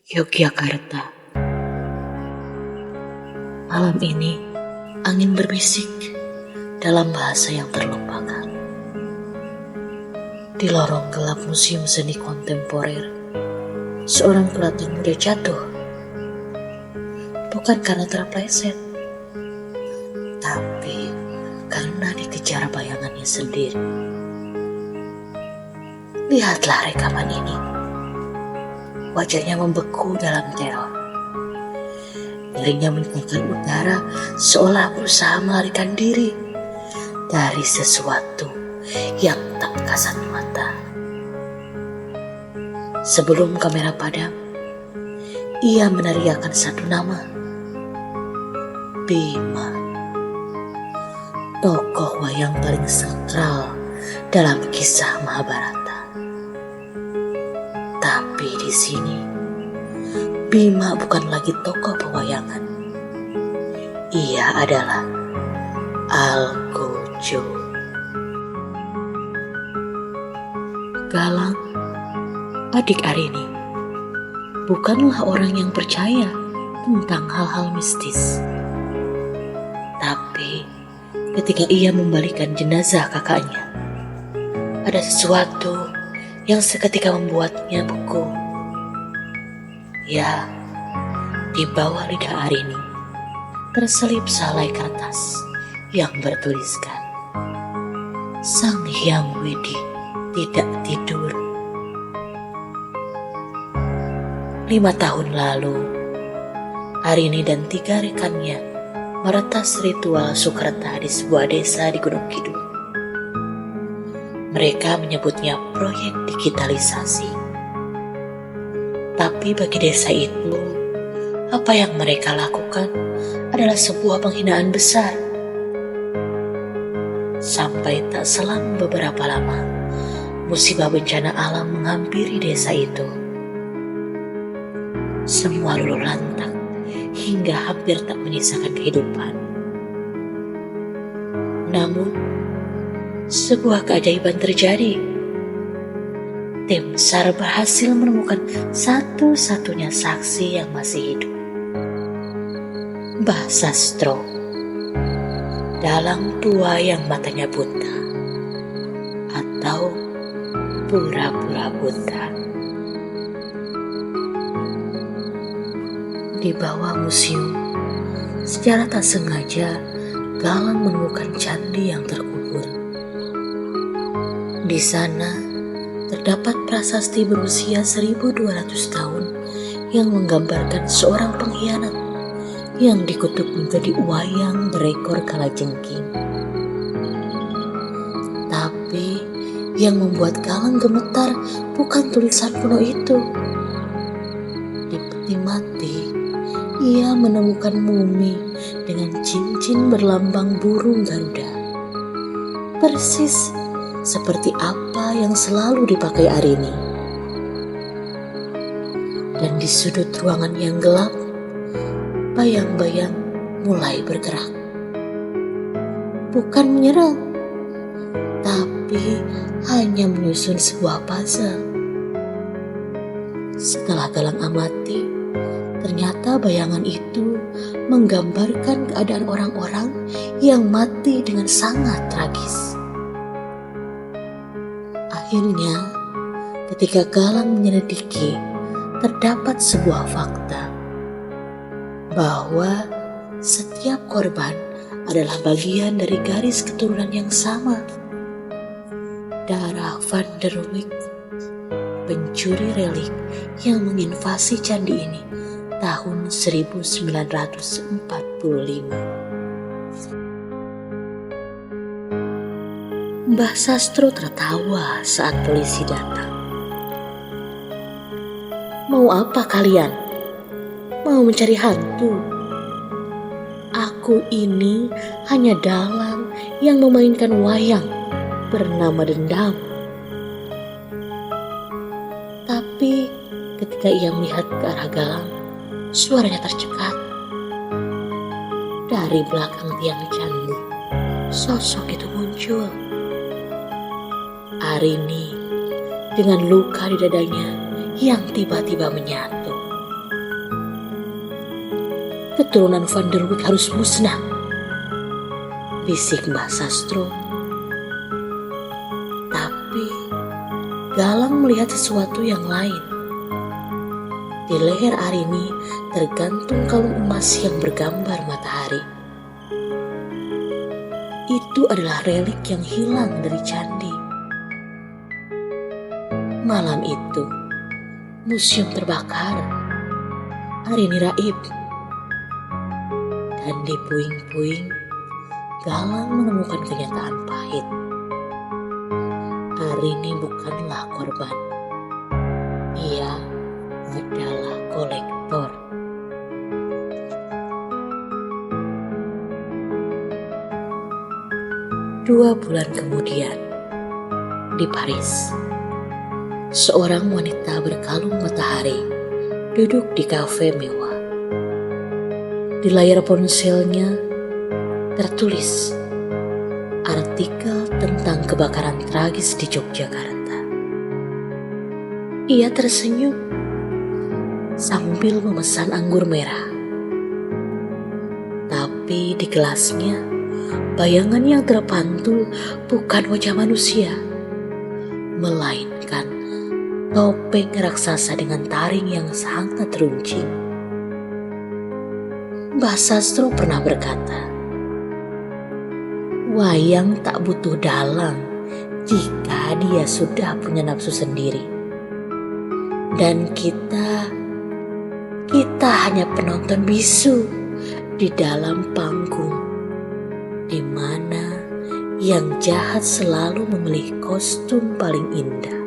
Yogyakarta. Malam ini angin berbisik dalam bahasa yang terlupakan. Di lorong gelap Museum Seni Kontemporer, seorang pelatih muda jatuh. Bukan karena terpleset, tapi karena dikejar bayangannya sendiri. Lihatlah rekaman ini. Wajahnya membeku dalam teror. Dirinya meninggalkan udara seolah berusaha melarikan diri dari sesuatu yang tak kasat mata. Sebelum kamera padam, ia meneriakkan satu nama. Bima. Tokoh wayang paling sakral dalam kisah Mahabharata. Tapi di sini, Bima bukan lagi tokoh pewayangan. Ia adalah Algojo. Galang, adik Arini, bukanlah orang yang percaya tentang hal-hal mistis. Tapi ketika ia membalikan jenazah kakaknya, ada sesuatu yang seketika membuatnya beku. Ya, di bawah lidah Arini terselip selai kertas yang bertuliskan, Sang Hyang Widi tidak tidur. 5 tahun lalu, Arini dan 3 rekannya meretas ritual Sukerta di sebuah desa di Gunung Kidul. Mereka menyebutnya proyek digitalisasi. Tapi bagi desa itu, apa yang mereka lakukan adalah sebuah penghinaan besar. Sampai tak selang beberapa lama, musibah bencana alam menghampiri desa itu. Semua luluh lantak hingga hampir tak menyisakan kehidupan. Namun, sebuah keajaiban terjadi. Tim SAR berhasil menemukan satu-satunya saksi yang masih hidup. Mbah Sastro, dalang tua yang matanya buta atau pura-pura buta. Di bawah museum, secara tak sengaja Galang menemukan candi yang terkubur. Di sana terdapat prasasti berusia 1200 tahun yang menggambarkan seorang pengkhianat yang dikutuk menjadi wayang berekor kalajengking. Tapi yang membuat Galang gemetar bukan tulisan kuno itu. Di peti mati, ia menemukan mumi dengan cincin berlambang burung Garuda. Persis seperti apa yang selalu dipakai Arini. Dan di sudut ruangan yang gelap, bayang-bayang mulai bergerak. Bukan menyerang, tapi hanya menyusun sebuah puzzle. Setelah Galang amati, ternyata bayangan itu menggambarkan keadaan orang-orang yang mati dengan sangat tragis. Akhirnya, ketika Galang menyelidiki, terdapat sebuah fakta bahwa setiap korban adalah bagian dari garis keturunan yang sama. Darah Van der Wijk, pencuri relik yang menginvasi candi ini tahun 1945. Mbah Sastro tertawa saat polisi datang. Mau apa kalian? Mau mencari hantu? Aku ini hanya dalang yang memainkan wayang bernama Dendam. Tapi ketika ia melihat ke arah Galang, suaranya tercekat. Dari belakang tiang candi, sosok itu muncul. Arini dengan luka di dadanya yang tiba-tiba menyatu. keturunan Van der Wijk harus musnah, bisik Mbah Sastro. Tapi Galang melihat sesuatu yang lain. Di leher Arini tergantung kalung emas yang bergambar matahari. Itu adalah relik yang hilang dari candi. Malam itu, museum terbakar. Arini raib. Dan di puing-puing, Galang menemukan kenyataan pahit. Arini bukanlah korban. Ia adalah kolektor. Dua bulan kemudian, di Paris, seorang wanita berkalung matahari duduk di kafe mewah. Di layar ponselnya tertulis artikel tentang kebakaran tragis di Yogyakarta. Ia tersenyum sambil memesan anggur merah. Tapi di gelasnya, bayangan yang terpantul bukan wajah manusia, melainkan topeng raksasa dengan taring yang sangat runcing. Mbah Sastro pernah berkata, wayang tak butuh dalang jika dia sudah punya nafsu sendiri. Dan kita hanya penonton bisu di dalam panggung, di mana yang jahat selalu memilih kostum paling indah.